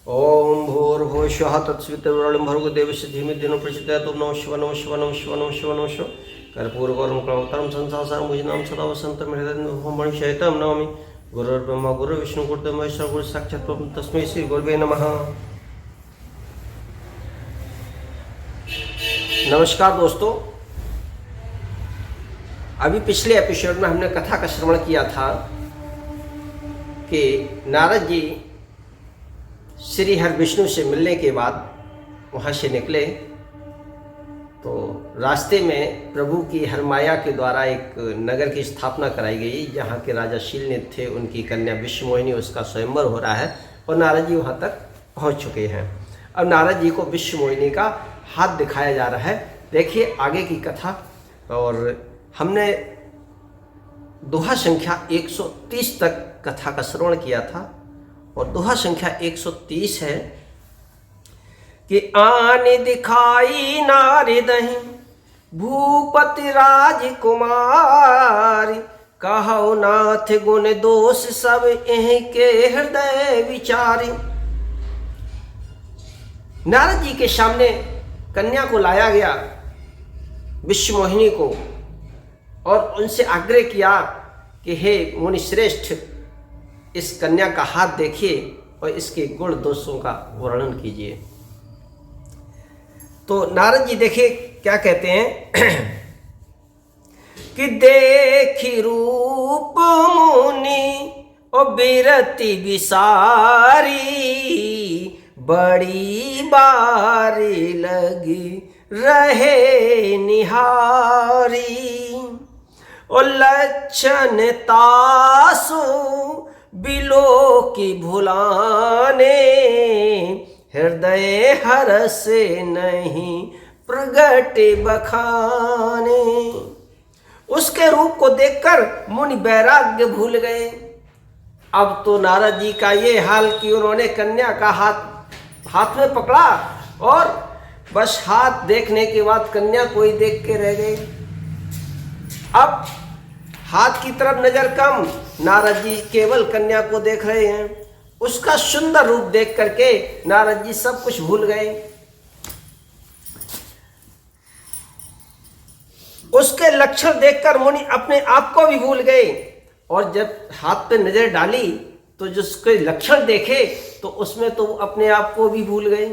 ओम भूर्भुवस्वः तत्सवितुर्वरेण्यं भर्गो देवस्य धीमहि धियो न प्रचोदयात्। ओम नमः शिवाय नमः शिवाय नमः शिवाय नमः शिवाय नमः शिवाय। कर्पूरगौरं करुणावतारं संसारसारं भुजनां सदा वसन्तं हृदयं मणिशयितं नमामि। गुरुर्ब्रह्मा गुरुर्विष्णुः गुरुर्देवो महेश्वरः गुरुः साक्षात् परब्रह्म तस्मै श्री गुरुवे नमः। नमस्कार दोस्तों, अभी पिछले एपिसोड में हमने कथा का श्रवण किया था कि नारद जी श्री हरि विष्णु से मिलने के बाद वहाँ से निकले तो रास्ते में प्रभु की हरमाया के द्वारा एक नगर की स्थापना कराई गई जहाँ के राजा शीलनिध थे। उनकी कन्या विश्वमोहिनी, उसका स्वयंवर हो रहा है और नारद जी वहाँ तक पहुँच चुके हैं। अब नारद जी को विश्वमोहिनी का हाथ दिखाया जा रहा है। देखिए आगे की कथा। और हमने दोहा संख्या 130 तक कथा का श्रवण किया था और दोहा संख्या 130 है कि आन दिखाई नारदहि भूपति राजकुमारी, कहो नाथ गुण दोष सब इनके हृदय विचारी। नारद जी के सामने कन्या को लाया गया, विश्वमोहिनी को, और उनसे आग्रह किया कि हे मुनि श्रेष्ठ, इस कन्या का हाथ देखिए और इसके गुण दोषों का वर्णन कीजिए। तो नारद जी देखिए क्या कहते हैं कि देखी रूप मुनि और बिरति विसारी, बड़ी बारी लगी रहे निहारी। और लक्षण तासु बिलो की भुलाने, हृदय हरस नहीं प्रगट बखाने। उसके रूप को देखकर मुनि वैराग्य भूल गए। अब तो नारद जी का ये हाल कि उन्होंने कन्या का हाथ में पकड़ा और बस हाथ देखने के बाद कन्या को ही देख के रह गए। अब हाथ की तरफ नजर कम, नारद जी केवल कन्या को देख रहे हैं। उसका सुंदर रूप देख करके नारद जी सब कुछ भूल गए। उसके लक्षण देखकर मुनि अपने आप को भी भूल गए और जब हाथ पे नजर डाली तो जिसके लक्षण देखे तो उसमें तो अपने आप को भी भूल गए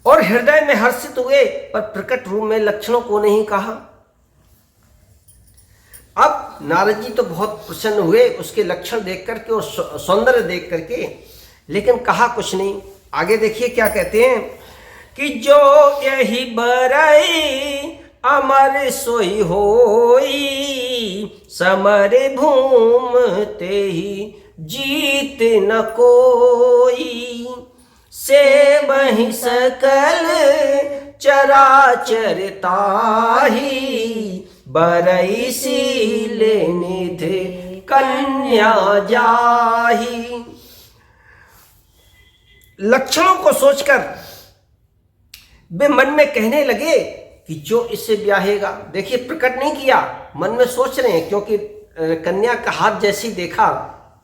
और हृदय में हर्षित हुए, पर प्रकट रूप में लक्षणों को नहीं कहा। अब नारद जी तो बहुत प्रसन्न हुए उसके लक्षण देख करके और सौंदर्य देख करके, लेकिन कहा कुछ नहीं। आगे देखिए क्या कहते हैं कि जो यही बरई अमर सोई होई, समर भूम ते ही जीत न कोई। से वही सकल चराचर ताही, बरई शील निधि कन्या जाही। लक्षणों को सोचकर वे मन में कहने लगे कि जो इससे ब्याहेगा। देखिए प्रकट नहीं किया, मन में सोच रहे हैं, क्योंकि कन्या का हाथ जैसे ही देखा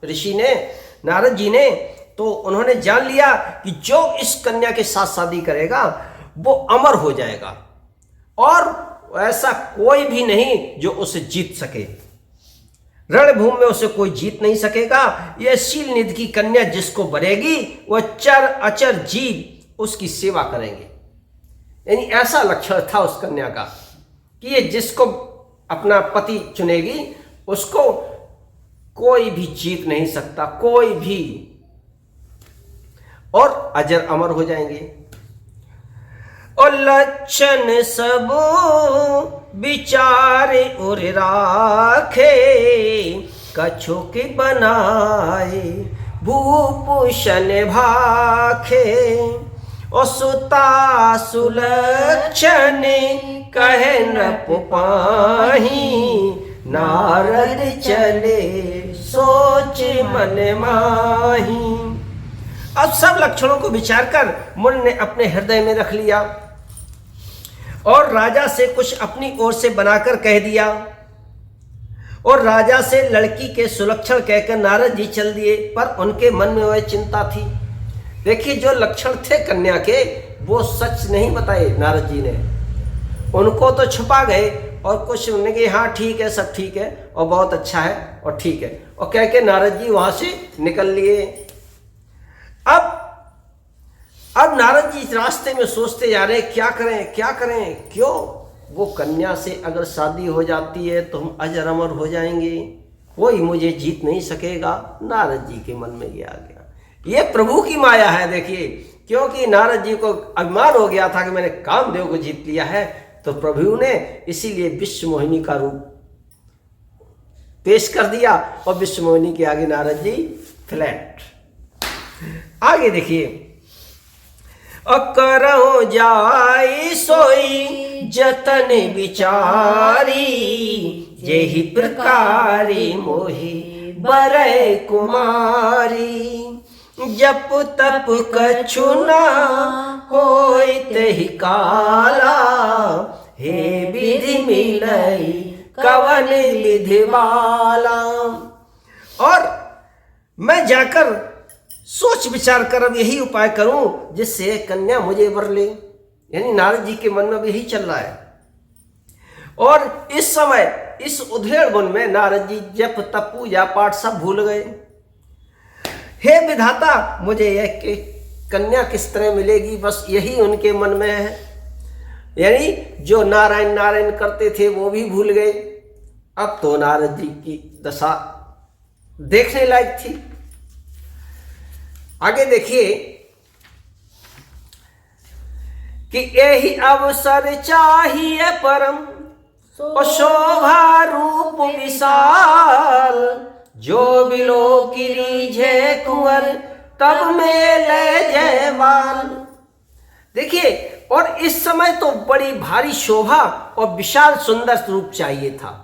ऋषि ने, नारद जी ने, तो उन्होंने जान लिया कि जो इस कन्या के साथ शादी करेगा वो अमर हो जाएगा और ऐसा कोई भी नहीं जो उसे जीत सके। रणभूमि में उसे कोई जीत नहीं सकेगा। यह शीलनिधि की कन्या जिसको बरेगी वह चर अचर जीव उसकी सेवा करेंगे। यानी ऐसा लक्षण था उस कन्या का कि ये जिसको अपना पति चुनेगी उसको कोई भी जीत नहीं सकता, कोई भी, और अजर अमर हो जाएंगे। और लक्षण सब विचारे और राखे, कछु की बनाए भूभूषण भाखे। और सुता सुलक्षण कहे नृप पाही, नारद चले सोच मन माही। अब सब लक्षणों को विचार कर मुनि ने अपने हृदय में रख लिया और राजा से कुछ अपनी ओर से बनाकर कह दिया और राजा से लड़की के सुलक्षण कहकर नारद जी चल दिए, पर उनके मन में वह चिंता थी। देखिए, जो लक्षण थे कन्या के वो सच नहीं बताए नारद जी ने, उनको तो छुपा गए और कुछ उन्होंने कि हाँ ठीक है, सब ठीक है और बहुत अच्छा है और ठीक है, और कह के नारद जी वहां से निकल लिए। अब नारद जी रास्ते में सोचते जा रहे क्या करें क्या करें, क्यों, वो कन्या से अगर शादी हो जाती है तो हम अजर अमर हो जाएंगे, कोई मुझे जीत नहीं सकेगा। नारद जी के मन में ये आ गया, ये प्रभु की माया है। देखिए, क्योंकि नारद जी को अभिमान हो गया था कि मैंने कामदेव को जीत लिया है, तो प्रभु ने इसीलिए विश्व मोहिनी का रूप पेश कर दिया और विश्व मोहिनी के आगे नारद जी फ्लैट। आगे देखिए, अकरो जाई सोई जतन विचारी, जेहि प्रकारी मोहि बरै कुमारी, जप तप कछु न होय तेहि काला, हे विधि मिलई कवन विधि वाला। और मैं जाकर सोच विचार कर अब यही उपाय करूं जिससे कन्या मुझे वर ले। यानी नारद जी के मन में भी यही चल रहा है। और इस समय इस उधेड़ वन में नारद जी जप तप पूजा पाठ सब भूल गए। हे विधाता, मुझे यह कि कन्या किस तरह मिलेगी, बस यही उनके मन में है। यानी जो नारायण नारायण करते थे वो भी भूल गए। अब तो नारद जी की दशा देखने लायक थी। आगे देखिए कि यही अवसर चाहिए परम और शोभा रूप विशाल, जो बिलो की रीझे कुंवर तब मेले जयवाल। देखिए, और इस समय तो बड़ी भारी शोभा और विशाल सुंदर रूप चाहिए था।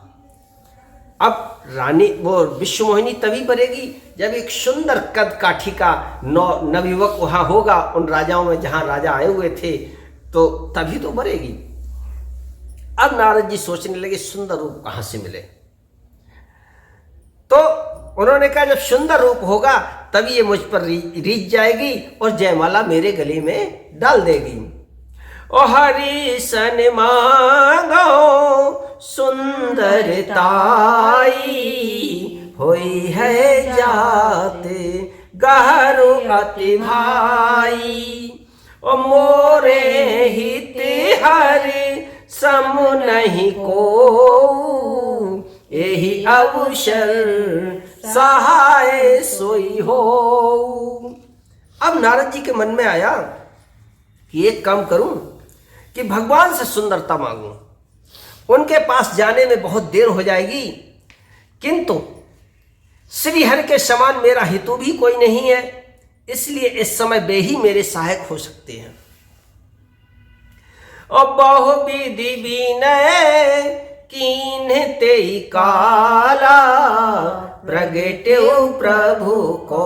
अब रानी वो विश्व मोहिनी तभी बनेगी जब एक सुंदर कद काठी का नवयुवक वहां होगा, उन राजाओं में जहां राजा आए हुए थे, तो तभी तो बनेगी। अब नारद जी सोचने लगे सुंदर रूप कहां से मिले। तो उन्होंने कहा जब सुंदर रूप होगा तभी ये मुझ पर रीझ जाएगी और जयमाला मेरे गले में डाल देगी। ओ हरि सन मांगो सुंदरताई, होई है जाते गहरु अति भाई, ओ मोरे हित हरि सम नहीं को, यही अवसर सहाय सोई हो। अब नारद जी के मन में आया कि एक काम करूं कि भगवान से सुंदरता मांगूं। उनके पास जाने में बहुत देर हो जाएगी, किंतु श्री हरि के समान मेरा हितु भी कोई नहीं है, इसलिए इस समय वे ही मेरे सहायक हो सकते हैं। और बहु विधि विनय कीन्हते काला, प्रगट्यो प्रभु को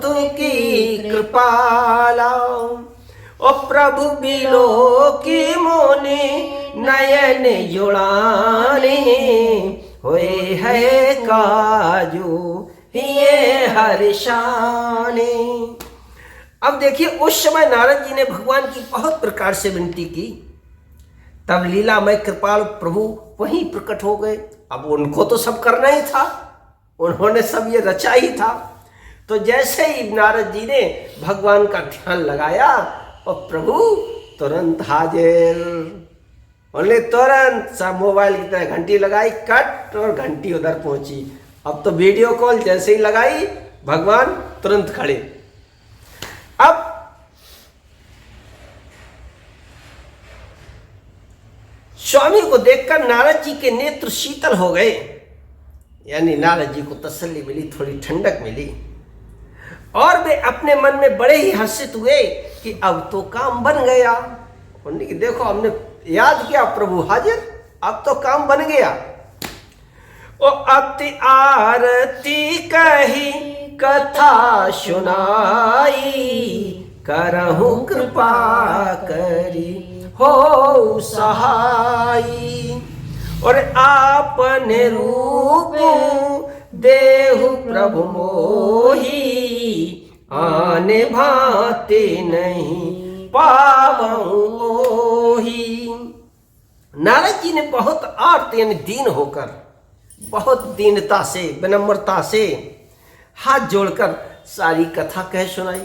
तुकी कृपाला। ओ प्रभु बिलो की मोने नयन जुड़ाने, होए है काजू ये हर्षाने। अब देखिए, उस समय नारद जी ने भगवान की बहुत प्रकार से विनती की, तब लीलामय कृपाल प्रभु वहीं प्रकट हो गए। अब उनको तो सब करना ही था, उन्होंने सब ये रचा ही था। तो जैसे ही नारद जी ने भगवान का ध्यान लगाया और प्रभु तुरंत हाजिर। उन्होंने तुरंत सब मोबाइल की तरह घंटी लगाई, कट, और घंटी उधर पहुंची। अब तो वीडियो कॉल जैसे ही लगाई भगवान तुरंत खड़े। अब स्वामी को देखकर नारद जी के नेत्र शीतल हो गए। यानी नारद जी को तसल्ली मिली, थोड़ी ठंडक मिली, और वे अपने मन में बड़े ही हर्षित हुए कि अब तो काम बन गया। उन्होंने कि देखो, हमने याद किया, प्रभु हाजिर, अब तो काम बन गया। ओ अति आरती कही कथा सुनाई, करहु कृपा करी हो सहाई। और आपने रूप देहु प्रभु मोही, आने भाते नहीं पावऊं मोही। नारद जी ने बहुत आर्त यानी दीन होकर, बहुत दीनता से, विनम्रता से हाथ जोड़कर सारी कथा कह सुनाई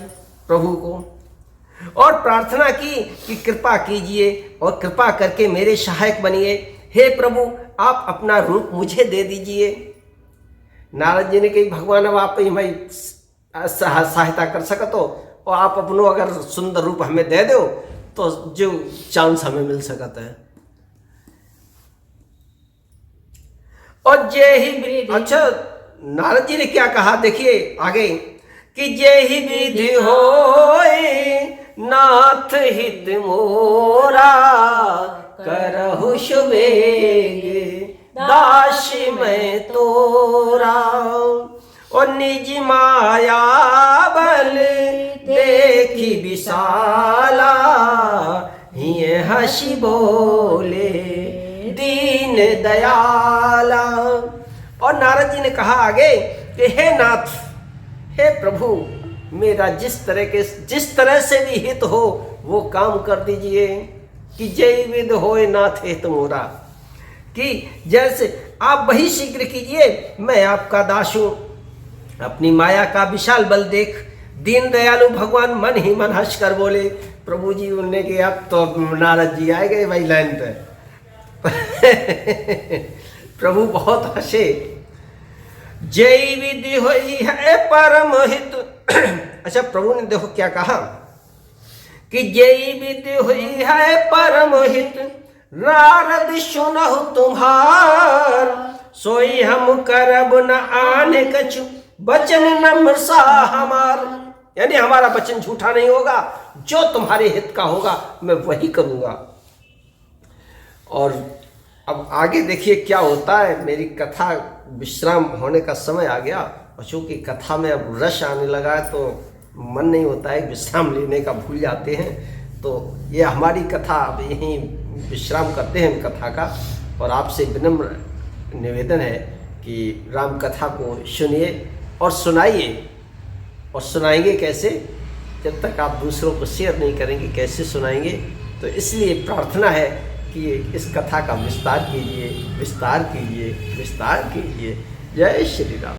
प्रभु को, और प्रार्थना की कि कृपा कीजिए और कृपा करके मेरे सहायक बनिए। हे प्रभु, आप अपना रूप मुझे दे दीजिए। नारद जी ने कही, भगवान अब आप ही भाई सहायता कर सकत हो, और आप अपनो अगर सुंदर रूप हमें दे दो तो जो चांस हमें मिल सकता है। और जय ही, अच्छा नारद जी ने क्या कहा देखिए आगे, कि जय ही विधि होए नाथ हित मोरा, करहु सुबेगे दास मैं तोरा। और निज माया बल देखी विशाला, हिय हंसी बोले दीन दयाला। और नारद जी ने कहा आगे कि हे नाथ, हे प्रभु, मेरा जिस तरह से भी हित हो वो काम कर दीजिए। कि जय विद होए नाथ हित मोरा, कि जैसे आप वही शीघ्र कीजिए, मैं आपका दास हूं। अपनी माया का विशाल बल देख दीन दयालु भगवान मन ही मन हंस कर बोले। प्रभु जी उन्होंने कि अब तो नारद जी आए गए भाई लाइन पे। प्रभु बहुत हंसे। जय विधि होई है परम हित। अच्छा, प्रभु ने देखो क्या कहा कि जय विधि हुई है परम हित, नारद सुनहु तुम्हार, सोई हम करब न आने कछु, बचन नम्र सा हमार। यानी हमारा वचन झूठा नहीं होगा, जो तुम्हारे हित का होगा मैं वही करूंगा। और अब आगे देखिए क्या होता है। मेरी कथा विश्राम होने का समय आ गया, और चूंकि कथा में अब रस आने लगा है तो मन नहीं होता है, विश्राम लेने का भूल जाते हैं। तो ये हमारी कथा अब यहीं विश्राम करते हैं कथा का। और आपसे विनम्र निवेदन है कि राम कथा को सुनिए और सुनाइए। और सुनाएंगे कैसे? जब तक आप दूसरों को शेयर नहीं करेंगे कैसे सुनाएंगे? तो इसलिए प्रार्थना है कि इस कथा का विस्तार कीजिए, विस्तार कीजिए, विस्तार कीजिए। जय श्री राम।